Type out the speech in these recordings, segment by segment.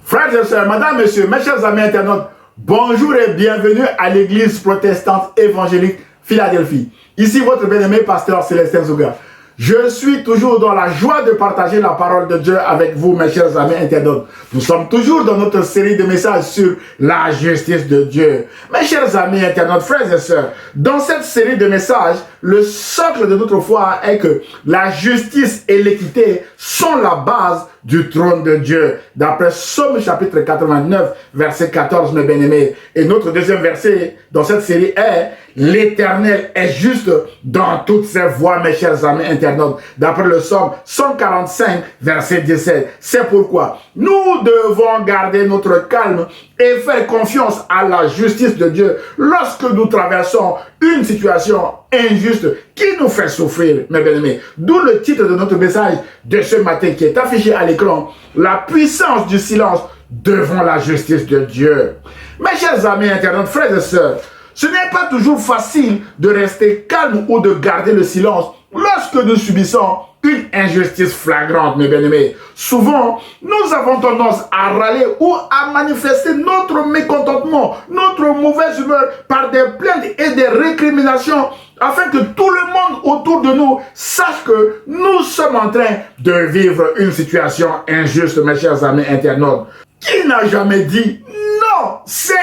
Frères et sœurs, madame, messieurs, mes chers amis internautes, bonjour et bienvenue à l'église protestante évangélique Philadelphie. Ici votre bien-aimé pasteur Célestin Zouga. Je suis toujours dans la joie de partager la parole de Dieu avec vous, mes chers amis internautes. Nous sommes toujours dans notre série de messages sur la justice de Dieu. Mes chers amis internautes, frères et sœurs, dans cette série de messages, le socle de notre foi est que la justice et l'équité sont la base du trône de Dieu. D'après Psaume chapitre 89, verset 14, mes bien-aimés. Et notre deuxième verset dans cette série est « L'Éternel est juste dans toutes ses voies, mes chers amis internautes. » D'après le Psaume 145, verset 17. C'est pourquoi nous devons garder notre calme et faire confiance à la justice de Dieu lorsque nous traversons une situation injuste qui nous fait souffrir, mes bien-aimés. D'où le titre de notre message de ce matin qui est affiché à l'écran, la puissance du silence devant la justice de Dieu. Mes chers amis internautes, frères et sœurs, ce n'est pas toujours facile de rester calme ou de garder le silence lorsque nous subissons une injustice flagrante, mes bien-aimés. Souvent, nous avons tendance à râler ou à manifester notre mécontentement, notre mauvaise humeur par des plaintes et des récriminations afin que tout le monde autour de nous sache que nous sommes en train de vivre une situation injuste, mes chers amis internautes. Qui n'a jamais dit « Non, c'est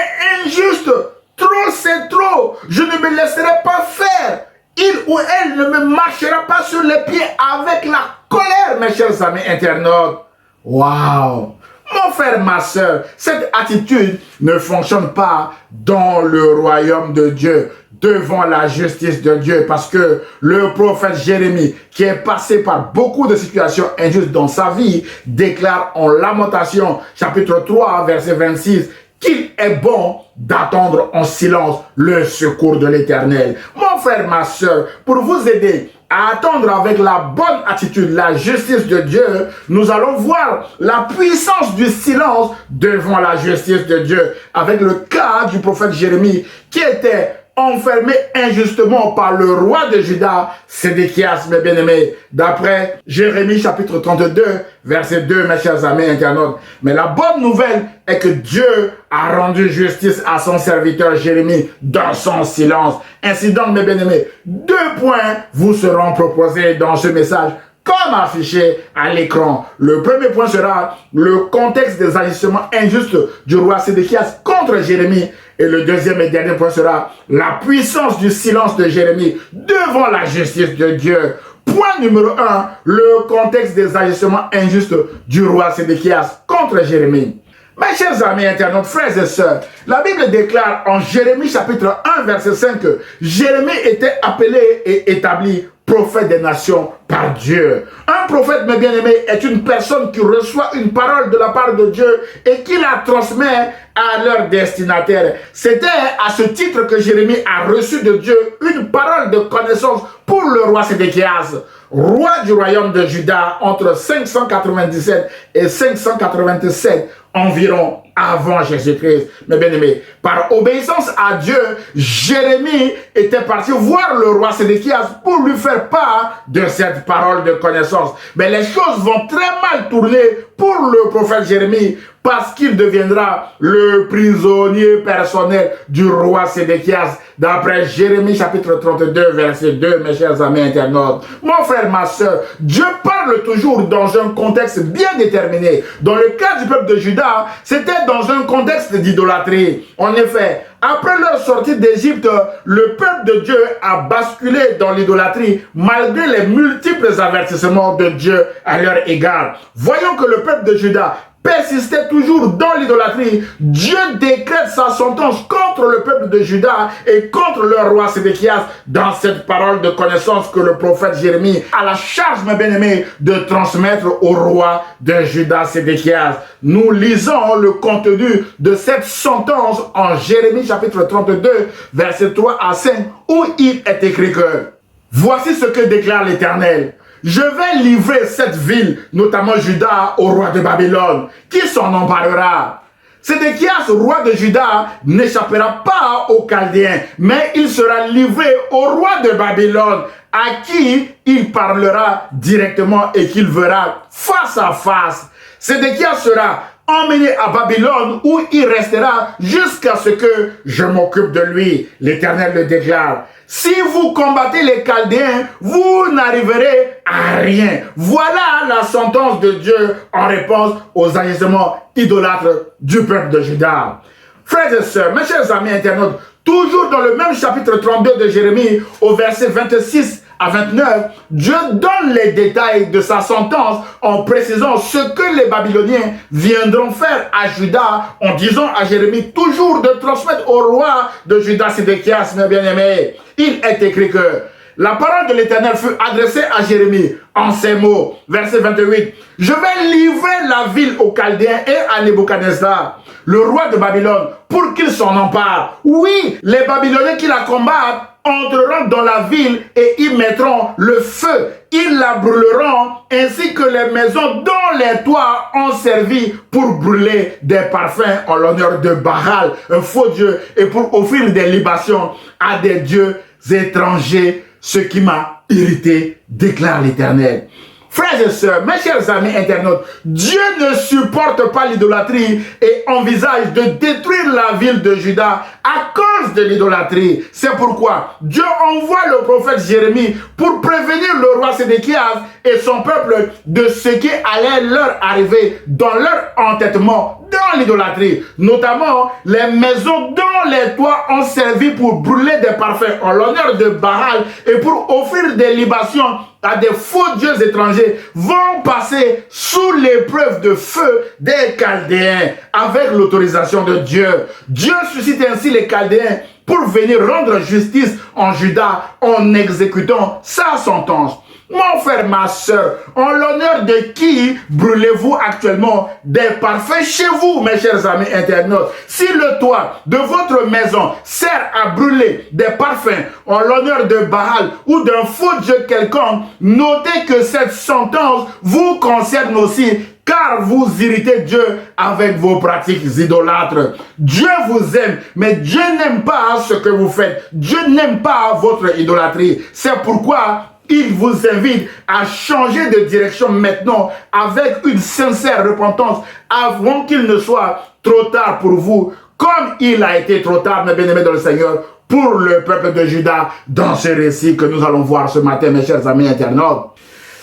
injuste, trop c'est trop, je ne me laisserai pas faire ». Il ou elle ne me marchera pas sur les pieds avec la colère, mes chers amis internautes. Waouh! Mon frère, ma soeur, cette attitude ne fonctionne pas dans le royaume de Dieu, devant la justice de Dieu, parce que le prophète Jérémie, qui est passé par beaucoup de situations injustes dans sa vie, déclare en Lamentation, chapitre 3, verset 26, qu'il est bon d'attendre en silence le secours de l'Éternel. Mon frère, ma soeur, pour vous aider à attendre avec la bonne attitude la justice de Dieu, nous allons voir la puissance du silence devant la justice de Dieu, avec le cas du prophète Jérémie qui était enfermé injustement par le roi de Juda, Sédéchias, mes bien-aimés, d'après Jérémie chapitre 32, verset 2, mes chers amis internautes. Mais la bonne nouvelle est que Dieu a rendu justice à son serviteur Jérémie dans son silence. Ainsi donc, mes bien-aimés, 2 points vous seront proposés dans ce message, comme affiché à l'écran. Le premier point sera le contexte des agissements injustes du roi Sédéchias contre Jérémie. Et le deuxième et dernier point sera la puissance du silence de Jérémie devant la justice de Dieu. Point numéro 1, le contexte des agissements injustes du roi Sédéchias contre Jérémie. Mes chers amis internautes, frères et sœurs, la Bible déclare en Jérémie chapitre 1 verset 5 que Jérémie était appelé et établi prophète des nations par Dieu. Un prophète, mes bien-aimés, est une personne qui reçoit une parole de la part de Dieu et qui la transmet à leur destinataire. C'était à ce titre que Jérémie a reçu de Dieu une parole de connaissance pour le roi Sédéchias, roi du royaume de Juda entre 597 et 587 environ avant Jésus-Christ. Mes bien-aimés, par obéissance à Dieu, Jérémie était parti voir le roi Sédéchias pour lui faire part de cette parole de connaissance. Mais les choses vont très mal tourner pour le prophète Jérémie parce qu'il deviendra le prisonnier personnel du roi Sédéchias. D'après Jérémie chapitre 32, verset 2, mes chers amis internautes. Mon frère, ma soeur, Dieu parle toujours dans un contexte bien déterminé. Dans le cas du peuple de Juda, c'était dans un contexte d'idolâtrie. En effet, après leur sortie d'Égypte, le peuple de Dieu a basculé dans l'idolâtrie malgré les multiples avertissements de Dieu à leur égard. Voyons que le peuple de Juda persistait toujours dans l'idolâtrie. Dieu décrète sa sentence contre le peuple de Juda et contre leur roi Sédéchias dans cette parole de connaissance que le prophète Jérémie a la charge, mes bien-aimés, de transmettre au roi de Juda Sédéchias. Nous lisons le contenu de cette sentence en Jérémie chapitre 32, verset 3 à 5, où il est écrit que « Voici ce que déclare l'Éternel. Je vais livrer cette ville, notamment Juda, au roi de Babylone, qui s'en emparera. Sédéchias, roi de Juda, n'échappera pas aux Chaldéens, mais il sera livré au roi de Babylone, à qui il parlera directement et qu'il verra face à face. Sédéchias sera emmené à Babylone où il restera jusqu'à ce que je m'occupe de lui. L'Éternel le déclare. Si vous combattez les Chaldéens, vous n'arriverez à rien. Voilà la sentence de Dieu en réponse aux agissements idolâtres du peuple de Juda. Frères et sœurs, mes chers amis internautes, toujours dans le même chapitre 32 de Jérémie, au verset 26 à 29, Dieu donne les détails de sa sentence en précisant ce que les Babyloniens viendront faire à Juda en disant à Jérémie toujours de transmettre au roi de Juda Sédéchias, mes bien-aimés. Il est écrit que la parole de l'Éternel fut adressée à Jérémie en ces mots, verset 28. Je vais livrer la ville aux Chaldéens et à Nebuchadnezzar, le roi de Babylone, pour qu'il s'en empare. Oui, les Babyloniens qui la combattent entreront dans la ville et y mettront le feu. Ils la brûleront, ainsi que les maisons dont les toits ont servi pour brûler des parfums en l'honneur de Baal, un faux dieu, et pour offrir des libations à des dieux étrangers, ce qui m'a irrité, déclare l'Éternel. Frères et sœurs, mes chers amis internautes, Dieu ne supporte pas l'idolâtrie et envisage de détruire la ville de Juda à cause de l'idolâtrie. C'est pourquoi Dieu envoie le prophète Jérémie pour prévenir le roi Sédéchias et son peuple de ce qui allait leur arriver dans leur entêtement dans l'idolâtrie, notamment les maisons dont les toits ont servi pour brûler des parfums en l'honneur de Baal et pour offrir des libations à des faux dieux étrangers, vont passer sous l'épreuve de feu des Chaldéens avec l'autorisation de Dieu. Dieu suscite ainsi les Chaldéens pour venir rendre justice en Juda en exécutant sa sentence. Mon frère, ma soeur, en l'honneur de qui brûlez-vous actuellement des parfums chez vous, mes chers amis internautes? Si le toit de votre maison sert à brûler des parfums en l'honneur de Baal ou d'un faux dieu quelconque, notez que cette sentence vous concerne aussi, car vous irritez Dieu avec vos pratiques idolâtres. Dieu vous aime, mais Dieu n'aime pas ce que vous faites. Dieu n'aime pas votre idolâtrie. C'est pourquoi il vous invite à changer de direction maintenant avec une sincère repentance avant qu'il ne soit trop tard pour vous, comme il a été trop tard, mes bien-aimés dans le Seigneur, pour le peuple de Juda dans ce récit que nous allons voir ce matin, mes chers amis internautes.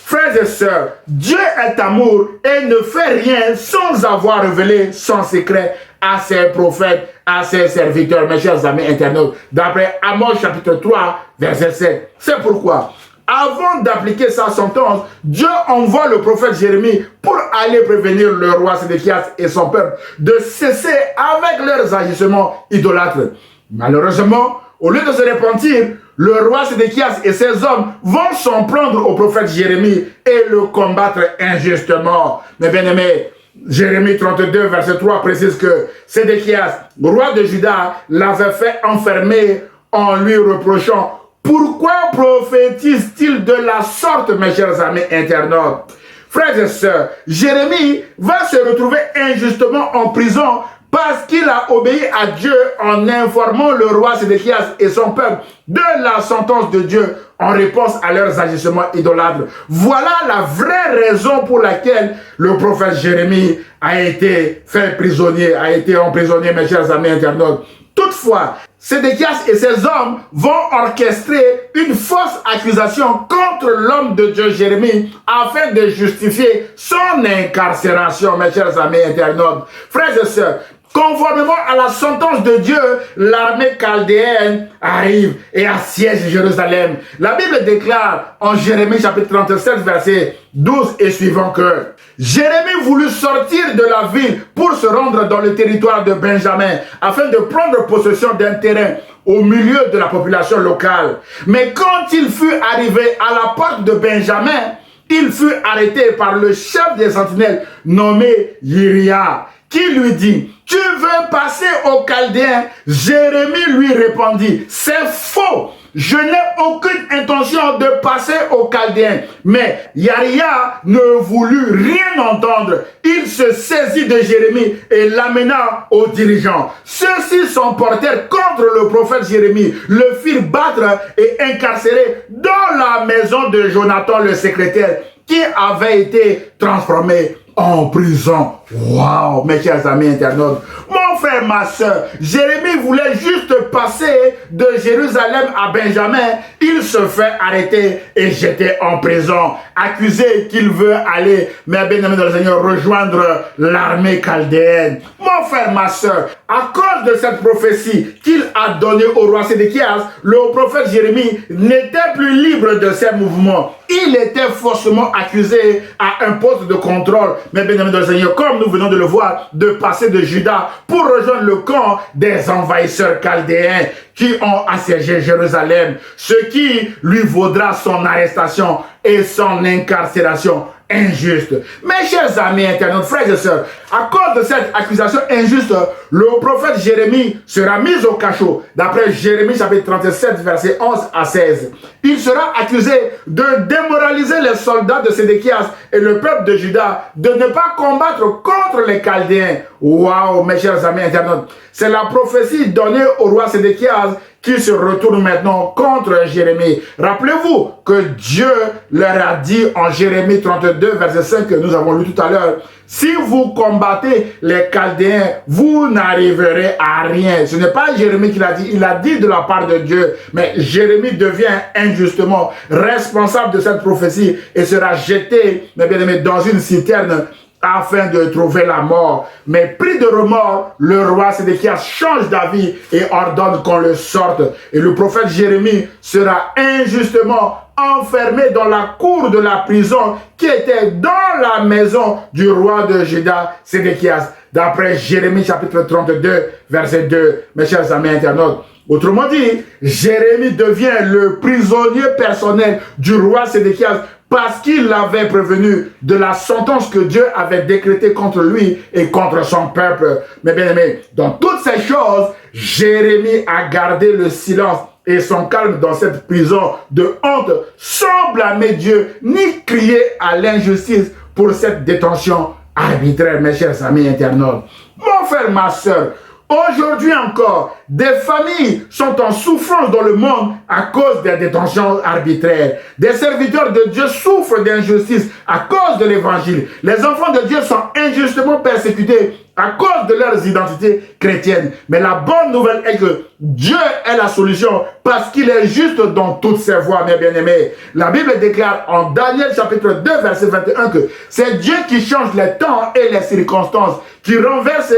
Frères et sœurs, Dieu est amour et ne fait rien sans avoir révélé son secret à ses prophètes, à ses serviteurs, mes chers amis internautes, d'après Amos chapitre 3, verset 7. C'est pourquoi, avant d'appliquer sa sentence, Dieu envoie le prophète Jérémie pour aller prévenir le roi Sédéchias et son peuple de cesser avec leurs agissements idolâtres. Malheureusement, au lieu de se repentir, le roi Sédéchias et ses hommes vont s'en prendre au prophète Jérémie et le combattre injustement. Mes bien-aimés, Jérémie 32, verset 3 précise que Sédéchias, roi de Juda, l'avait fait enfermer en lui reprochant: pourquoi prophétise-t-il de la sorte, mes chers amis internautes? Frères et sœurs, Jérémie va se retrouver injustement en prison parce qu'il a obéi à Dieu en informant le roi Sédéchias et son peuple de la sentence de Dieu en réponse à leurs agissements idolâtres. Voilà la vraie raison pour laquelle le prophète Jérémie a été fait prisonnier, a été emprisonné, mes chers amis internautes. Toutefois, Sédéchias et ses hommes vont orchestrer une fausse accusation contre l'homme de Dieu Jérémie afin de justifier son incarcération, mes chers amis internautes. Frères et sœurs, conformément à la sentence de Dieu, l'armée chaldéenne arrive et assiège Jérusalem. La Bible déclare en Jérémie chapitre 37, verset 12 et suivant que Jérémie voulut sortir de la ville pour se rendre dans le territoire de Benjamin afin de prendre possession d'un terrain au milieu de la population locale. Mais quand il fut arrivé à la porte de Benjamin, il fut arrêté par le chef des sentinelles nommé Yiria, qui lui dit: tu veux passer aux Chaldéens? Jérémie lui répondit: c'est faux, je n'ai aucune intention de passer aux Chaldéens. Mais Yiria ne voulut rien entendre. Il se saisit de Jérémie et l'amena aux dirigeants. Ceux-ci s'emportèrent contre le prophète Jérémie, le firent battre et incarcérer dans la maison de Jonathan le secrétaire, qui avait été transformé en prison. Waouh, mes chers amis internautes. Mon frère, ma soeur, Jérémie voulait juste passer de Jérusalem à Benjamin. Il se fait arrêter et jeter en prison, accusé qu'il veut aller, mais bien aimé dans le Seigneur, rejoindre l'armée chaldéenne. Mon frère, ma soeur, à cause de cette prophétie qu'il a donnée au roi Sédéchias, le prophète Jérémie n'était plus libre de ses mouvements. Il était forcément accusé à un poste de contrôle, mais bien aimé dans le Seigneur, comme nous venons de le voir, de passer de Juda pour rejoindre le camp des envahisseurs chaldéens qui ont assiégé Jérusalem, ce qui lui vaudra son arrestation et son incarcération injuste. Mes chers amis internautes, frères et sœurs, à cause de cette accusation injuste, le prophète Jérémie sera mis au cachot. D'après Jérémie chapitre 37, versets 11 à 16. Il sera accusé de démoraliser les soldats de Sédéchias et le peuple de Juda, de ne pas combattre contre les Chaldéens. Waouh, mes chers amis internautes, c'est la prophétie donnée au roi Sédéchias qui se retourne maintenant contre Jérémie. Rappelez-vous que Dieu leur a dit en Jérémie 32, verset 5, que nous avons lu tout à l'heure, si vous combattez les Chaldéens, vous n'arriverez à rien. Ce n'est pas Jérémie qui l'a dit, il l'a dit de la part de Dieu. Mais Jérémie devient injustement responsable de cette prophétie et sera jeté, mes bien-aimés, dans une citerne afin de trouver la mort. Mais pris de remords, le roi Sédéchias change d'avis et ordonne qu'on le sorte. Et le prophète Jérémie sera injustement enfermé dans la cour de la prison qui était dans la maison du roi de Juda, Sédéchias. D'après Jérémie chapitre 32, verset 2. Mes chers amis internautes, autrement dit, Jérémie devient le prisonnier personnel du roi Sédéchias parce qu'il l'avait prévenu de la sentence que Dieu avait décrétée contre lui et contre son peuple. Mais bien aimé, dans toutes ces choses, Jérémie a gardé le silence et son calme dans cette prison de honte, sans blâmer Dieu, ni crier à l'injustice pour cette détention arbitraire, mes chers amis internautes. Mon frère, ma soeur, aujourd'hui encore, des familles sont en souffrance dans le monde à cause des détentions arbitraires. Des serviteurs de Dieu souffrent d'injustice à cause de l'évangile. Les enfants de Dieu sont injustement persécutés à cause de leurs identités chrétiennes. Mais la bonne nouvelle est que Dieu est la solution parce qu'il est juste dans toutes ses voies, mes bien-aimés. La Bible déclare en Daniel chapitre 2, verset 21 que c'est Dieu qui change les temps et les circonstances, qui renverse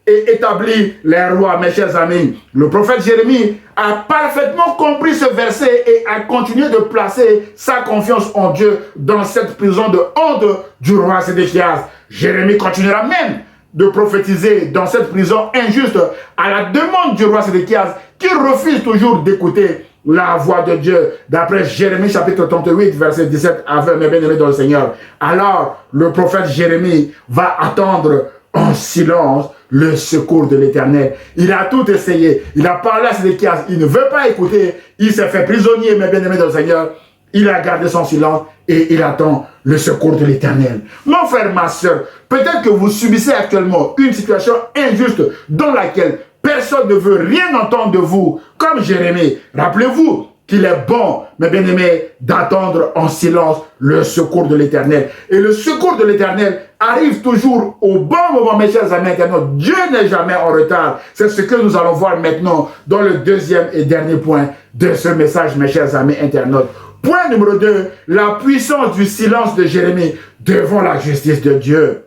et établit les rois, mes chers amis. Le prophète Jérémie a parfaitement compris ce verset et a continué de placer sa confiance en Dieu dans cette prison de honte du roi Sédéchias. Jérémie continuera même de prophétiser dans cette prison injuste à la demande du roi Sédéchias qui refuse toujours d'écouter la voix de Dieu. D'après Jérémie chapitre 38, verset 17 à 20, mes bien-aimés dans le Seigneur. Alors, le prophète Jérémie va attendre en silence le secours de l'Éternel. Il a tout essayé. Il a parlé à Sédéchias. Il ne veut pas écouter. Il s'est fait prisonnier, mes bien-aimés dans le Seigneur. Il a gardé son silence et il attend le secours de l'Éternel. Mon frère, ma soeur, peut-être que vous subissez actuellement une situation injuste dans laquelle personne ne veut rien entendre de vous, comme Jérémie. Rappelez-vous qu'il est bon, mes bien-aimés, d'attendre en silence le secours de l'Éternel. Et le secours de l'Éternel arrive toujours au bon moment, mes chers amis internautes. Dieu n'est jamais en retard. C'est ce que nous allons voir maintenant dans le deuxième et dernier point de ce message, mes chers amis internautes. Point numéro 2, la puissance du silence de Jérémie devant la justice de Dieu.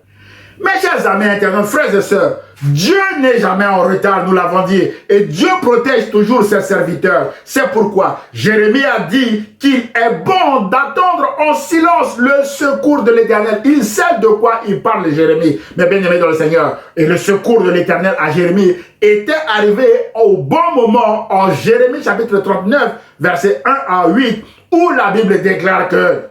Mes chers amis internautes, frères et sœurs, Dieu n'est jamais en retard, nous l'avons dit, et Dieu protège toujours ses serviteurs. C'est pourquoi Jérémie a dit qu'il est bon d'attendre en silence le secours de l'Éternel. Il sait de quoi il parle, Jérémie, mais bien aimé dans le Seigneur. Et le secours de l'Éternel à Jérémie était arrivé au bon moment en Jérémie chapitre 39, versets 1 à 8, où la Bible déclare que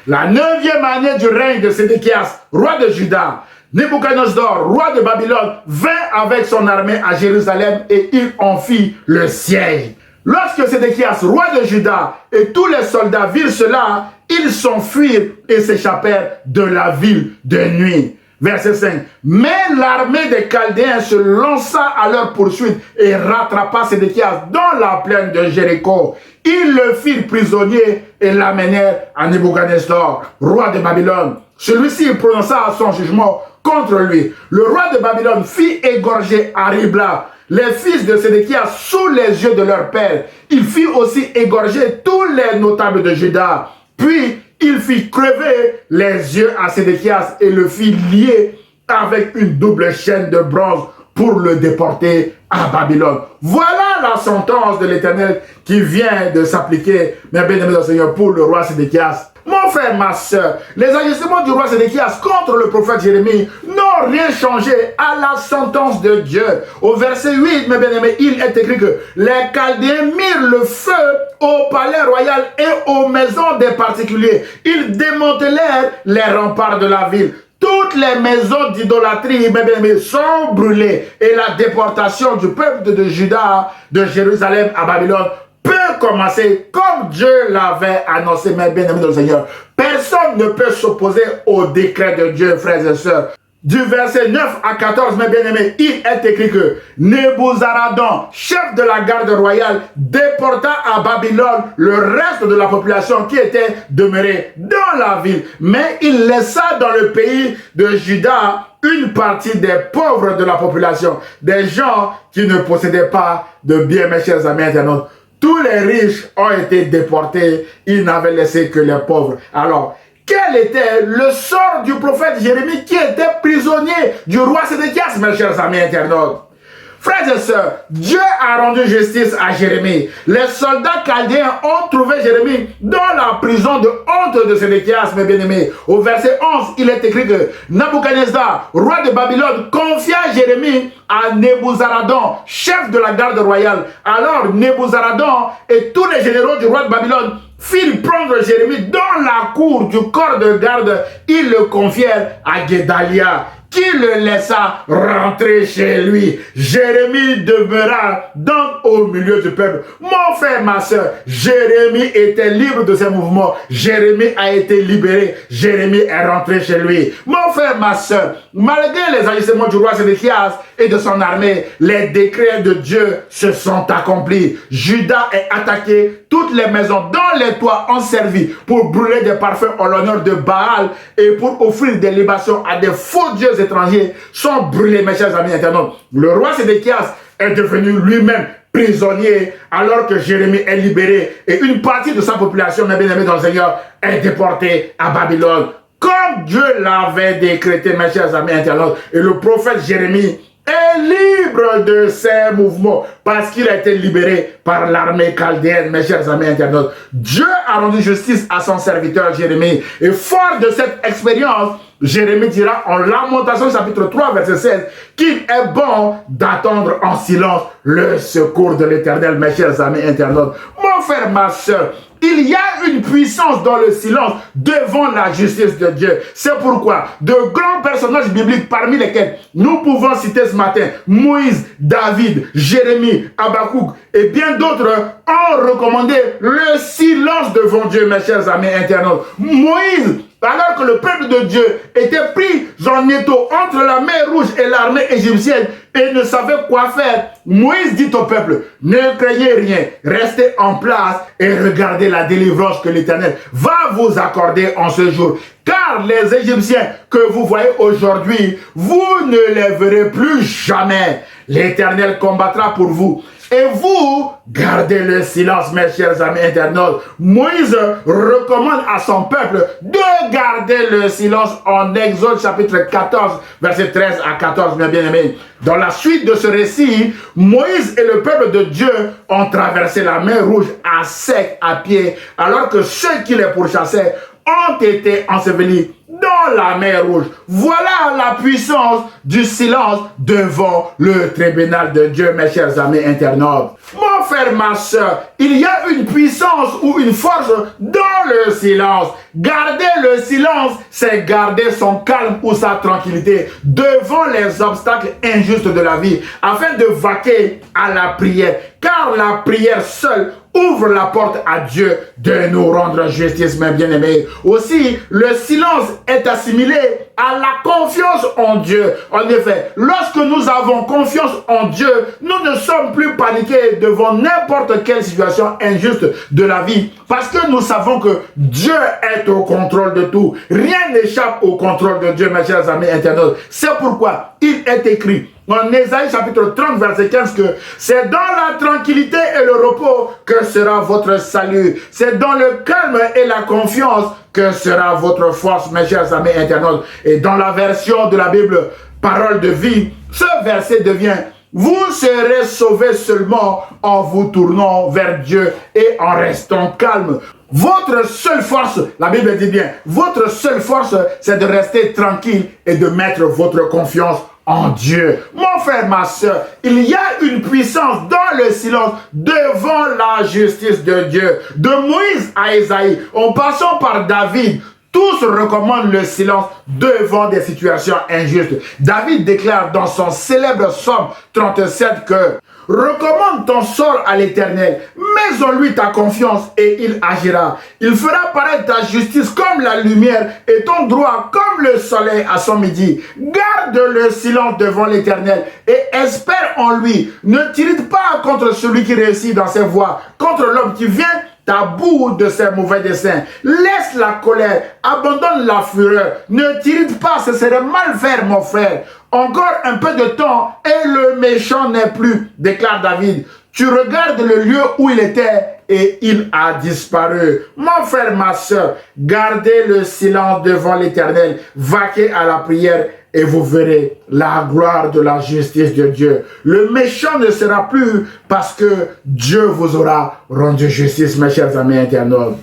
la 9e année du règne de Sédéchias, roi de Juda, Nebuchadnezzar, roi de Babylone, vint avec son armée à Jérusalem et il en fit le siège. Lorsque Sédéchias, roi de Juda, et tous les soldats virent cela, ils s'enfuirent et s'échappèrent de la ville de nuit. Verset 5. Mais l'armée des Chaldéens se lança à leur poursuite et rattrapa Sédéchias dans la plaine de Jéricho. Ils le firent prisonnier et l'amenèrent à Nebuchadnezzar, roi de Babylone. celui-ci prononça son jugement contre lui. Le roi de Babylone fit égorger à Ribla les fils de Sédéchias sous les yeux de leur père. Il fit aussi égorger tous les notables de Juda. Puis il fit crever les yeux à Sédéchias et le fit lier avec une double chaîne de bronze pour le déporter à Babylone. Voilà la sentence de l'Éternel qui vient de s'appliquer, mes bien-aimés dans le Seigneur, pour le roi Sédéchias. Mon frère, ma soeur, les agissements du roi Sédéchias contre le prophète Jérémie n'ont rien changé à la sentence de Dieu. Au verset 8, mes bien-aimés, il est écrit que les Chaldéens mirent le feu au palais royal et aux maisons des particuliers. Ils démantelèrent les remparts de la ville. Toutes les maisons d'idolâtrie, mes bien-aimés, sont brûlées et la déportation du peuple de Juda, de Jérusalem à Babylone, peut commencer comme Dieu l'avait annoncé, mes bien-aimés dans le Seigneur. Personne ne peut s'opposer au décret de Dieu, frères et sœurs. Du verset 9 à 14, mes bien-aimés, il est écrit que Nebuzaradan, chef de la garde royale, déporta à Babylone le reste de la population qui était demeurée dans la ville. Mais il laissa dans le pays de Juda une partie des pauvres de la population, des gens qui ne possédaient pas de biens, mes chers amis internautes. Tous les riches ont été déportés, ils n'avaient laissé que les pauvres. Alors, quel était le sort du prophète Jérémie qui était prisonnier du roi Sédéchias, mes chers amis internautes? Frères et sœurs, Dieu a rendu justice à Jérémie. Les soldats chaldéens ont trouvé Jérémie dans la prison de honte de Sédéchias, mes bien-aimés. Au verset 11, il est écrit que Nabuchodonosor, roi de Babylone, confia Jérémie à Nebuzaradan, chef de la garde royale. Alors Nebuzaradan et tous les généraux du roi de Babylone firent prendre Jérémie dans la cour du corps de garde. Ils le confièrent à Guédalia, qui le laissa rentrer chez lui. Jérémie demeura donc au milieu du peuple. Mon frère, ma soeur, Jérémie était libre de ses mouvements. Jérémie a été libéré. Jérémie est rentré chez lui. Mon frère, ma soeur, malgré les agissements du roi Sédéchias et de son armée, les décrets de Dieu se sont accomplis. Juda est attaqué. Toutes les maisons dont les toits ont servi pour brûler des parfums en l'honneur de Baal et pour offrir des libations à des faux dieux étrangers sont brûlés, mes chers amis internautes. Le roi Sédéchias est devenu lui-même prisonnier alors que Jérémie est libéré et une partie de sa population, mes bien-aimés dans le Seigneur, est déportée à Babylone. Comme Dieu l'avait décrété, mes chers amis internautes, et le prophète Jérémie est libre de ses mouvements parce qu'il a été libéré par l'armée chaldéenne, mes chers amis internautes. Dieu a rendu justice à son serviteur Jérémie et fort de cette expérience, Jérémie dira en Lamentation chapitre 3 verset 16 qu'il est bon d'attendre en silence le secours de l'Éternel, mes chers amis internautes. Mon frère, ma soeur, il y a une puissance dans le silence devant la justice de Dieu. C'est pourquoi de grands personnages bibliques parmi lesquels nous pouvons citer ce matin Moïse, David, Jérémie, Habakkuk et bien d'autres ont recommandé le silence devant Dieu, mes chers amis internautes. Moïse, alors que le peuple de Dieu était pris en étau entre la mer Rouge et l'armée égyptienne et ne savait quoi faire, Moïse dit au peuple, ne craignez rien, restez en place et regardez la délivrance que l'Éternel va vous accorder en ce jour. Car les Égyptiens que vous voyez aujourd'hui, vous ne les verrez plus jamais. L'Éternel combattra pour vous. Et vous, gardez le silence, mes chers amis internautes. Moïse recommande à son peuple de garder le silence en Exode chapitre 14, verset 13 à 14, mes bien-aimés. Dans la suite de ce récit, Moïse et le peuple de Dieu ont traversé la mer Rouge à sec, à pied, alors que ceux qui les pourchassaient ont été ensevelis dans la mer Rouge. Voilà la puissance du silence devant le tribunal de Dieu, mes chers amis internautes. Mon frère, ma soeur, il y a une puissance ou une force dans le silence. Garder le silence, c'est garder son calme ou sa tranquillité devant les obstacles injustes de la vie, afin de vaquer à la prière. Car la prière seule ouvre la porte à Dieu de nous rendre justice, mes bien-aimés. Aussi, le silence est assimilé à la confiance en Dieu. En effet, lorsque nous avons confiance en Dieu, nous ne sommes plus paniqués devant n'importe quelle situation injuste de la vie, parce que nous savons que Dieu est au contrôle de tout. Rien n'échappe au contrôle de Dieu, mes chers amis internautes. C'est pourquoi il est écrit en Ésaïe chapitre 30 verset 15 que c'est dans la tranquillité et le repos que sera votre salut. C'est dans le calme et la confiance que sera votre force, mes chers amis internautes. Et dans la version de la Bible, parole de vie, ce verset devient: vous serez sauvés seulement en vous tournant vers Dieu et en restant calme. Votre seule force, la Bible dit bien, votre seule force, c'est de rester tranquille et de mettre votre confiance en Dieu. Mon frère, ma soeur, il y a une puissance dans le silence devant la justice de Dieu. De Moïse à Ésaïe, en passant par David, tous recommandent le silence devant des situations injustes. David déclare dans son célèbre psaume 37 que « Recommande ton sort à l'Éternel, mets en lui ta confiance et il agira. Il fera paraître ta justice comme la lumière et ton droit comme le soleil à son midi. Garde le silence devant l'Éternel et espère en lui. Ne t'irrite pas contre celui qui réussit dans ses voies, contre l'homme qui vient à bout de ses mauvais desseins. Laisse la colère, abandonne la fureur. Ne t'irrite pas, ce serait mal faire, mon frère. Encore un peu de temps et le méchant n'est plus, déclare David. Tu regardes le lieu où il était et il a disparu. Mon frère, ma soeur, gardez le silence devant l'Éternel. Vaquez à la prière et vous verrez la gloire de la justice de Dieu. Le méchant ne sera plus parce que Dieu vous aura rendu justice, mes chers amis internautes.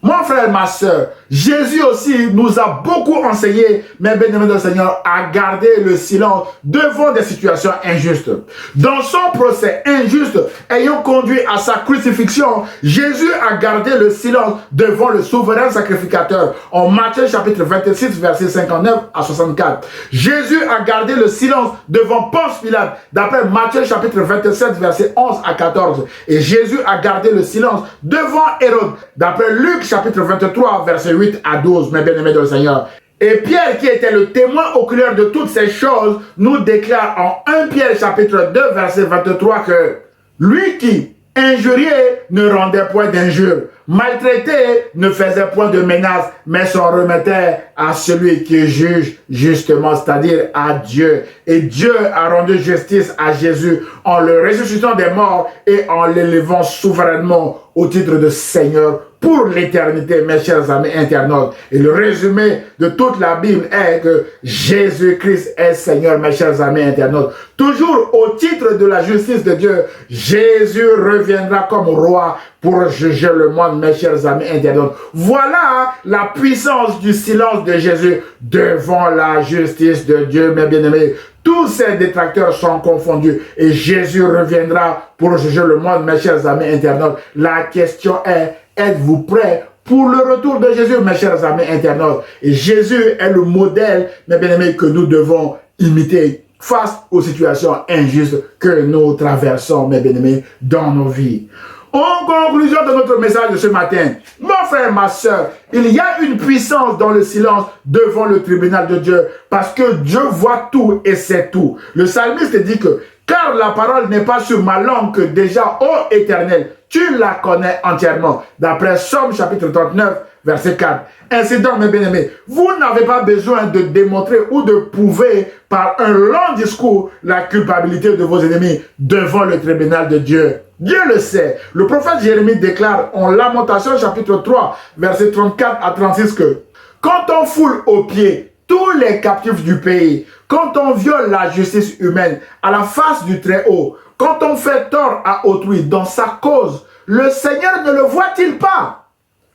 Mon frère, ma soeur, Jésus aussi nous a beaucoup enseigné, mes bien-aimés du Seigneur, à garder le silence devant des situations injustes. Dans son procès injuste ayant conduit à sa crucifixion, Jésus a gardé le silence devant le souverain sacrificateur. En Matthieu chapitre 26, verset 59 à 64. Jésus a gardé le silence devant Ponce Pilate, d'après Matthieu chapitre 27, verset 11 à 14. Et Jésus a gardé le silence devant Hérode, d'après Luc chapitre 23, verset 8 à 12, mes bien-aimés de Seigneur. Et Pierre, qui était le témoin oculaire de toutes ces choses, nous déclare en 1 Pierre chapitre 2, verset 23 que lui qui injuriait ne rendait point d'injure, maltraité ne faisait point de menace, mais s'en remettait à celui qui juge justement, c'est-à-dire à Dieu. Et Dieu a rendu justice à Jésus en le ressuscitant des morts et en l'élevant souverainement au titre de Seigneur pour l'éternité, mes chers amis internautes. Et le résumé de toute la Bible est que Jésus-Christ est Seigneur, mes chers amis internautes. Toujours au titre de la justice de Dieu, Jésus reviendra comme roi pour juger le monde, mes chers amis internautes. Voilà la puissance du silence de Jésus devant la justice de Dieu, mes bien-aimés. Tous ces détracteurs sont confondus et Jésus reviendra pour juger le monde, mes chers amis internautes. La question est, êtes-vous prêts pour le retour de Jésus, mes chers amis internautes? Et Jésus est le modèle, mes bien-aimés, que nous devons imiter face aux situations injustes que nous traversons, mes bien-aimés, dans nos vies. En conclusion de notre message de ce matin, mon frère, ma soeur, il y a une puissance dans le silence devant le tribunal de Dieu, parce que Dieu voit tout et sait tout. Le psalmiste dit que, car la parole n'est pas sur ma langue que déjà, ô Éternel, tu la connais entièrement. D'après Somme chapitre 39, verset 4. Ainsi donc, mes bien-aimés, vous n'avez pas besoin de démontrer ou de prouver par un long discours la culpabilité de vos ennemis devant le tribunal de Dieu. Dieu le sait. Le prophète Jérémie déclare en Lamentation chapitre 3, verset 34 à 36 que quand on foule aux pieds tous les captifs du pays, quand on viole la justice humaine à la face du Très-Haut, quand on fait tort à autrui dans sa cause, le Seigneur ne le voit-il pas?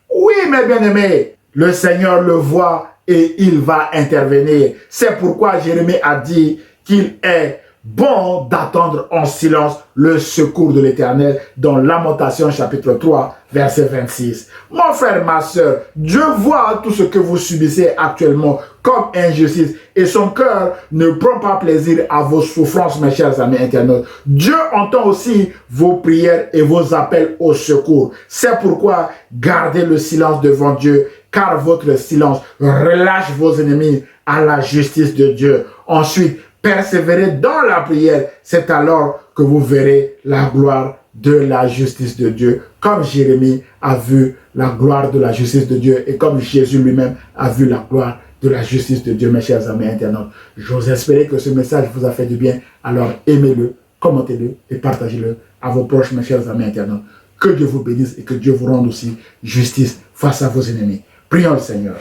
Oui, mes bien-aimés, le Seigneur le voit et il va intervenir. C'est pourquoi Jérémie a dit qu'il est bon d'attendre en silence le secours de l'Éternel dans Lamentation chapitre 3, verset 26. Mon frère, ma soeur, Dieu voit tout ce que vous subissez actuellement comme injustice et son cœur ne prend pas plaisir à vos souffrances, mes chers amis internautes. Dieu entend aussi vos prières et vos appels au secours. C'est pourquoi gardez le silence devant Dieu, car votre silence relâche vos ennemis à la justice de Dieu. Ensuite, persévérez dans la prière, c'est alors que vous verrez la gloire de la justice de Dieu, comme Jérémie a vu la gloire de la justice de Dieu et comme Jésus lui-même a vu la gloire de la justice de Dieu, mes chers amis internautes. J'ose espérer que ce message vous a fait du bien, alors aimez-le, commentez-le et partagez-le à vos proches, mes chers amis internautes. Que Dieu vous bénisse et que Dieu vous rende aussi justice face à vos ennemis. Prions le Seigneur.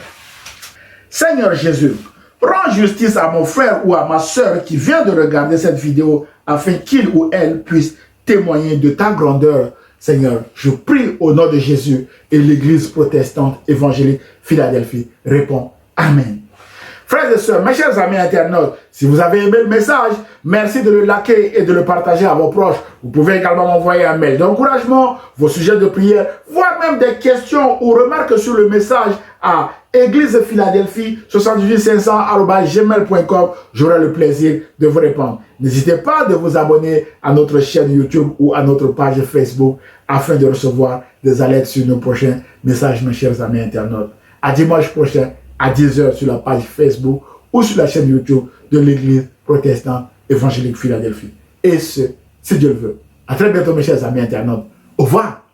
Seigneur Jésus, rends justice à mon frère ou à ma soeur qui vient de regarder cette vidéo afin qu'il ou elle puisse témoigner de ta grandeur. Seigneur, je prie au nom de Jésus et l'Église protestante évangélique Philadelphie répond Amen. Frères et sœurs, mes chers amis internautes, si vous avez aimé le message, merci de le liker et de le partager à vos proches. Vous pouvez également m'envoyer un mail d'encouragement, vos sujets de prière, voire même des questions ou remarques sur le message à Église Philadelphie 78500@gmail.com. J'aurai le plaisir de vous répondre. N'hésitez pas de vous abonner à notre chaîne YouTube ou à notre page Facebook afin de recevoir des alertes sur nos prochains messages, mes chers amis internautes. À dimanche prochain à 10 h sur la page Facebook ou sur la chaîne YouTube de l'Église protestante évangélique Philadelphie. Et ce, si Dieu le veut. À très bientôt, mes chers amis internautes. Au revoir.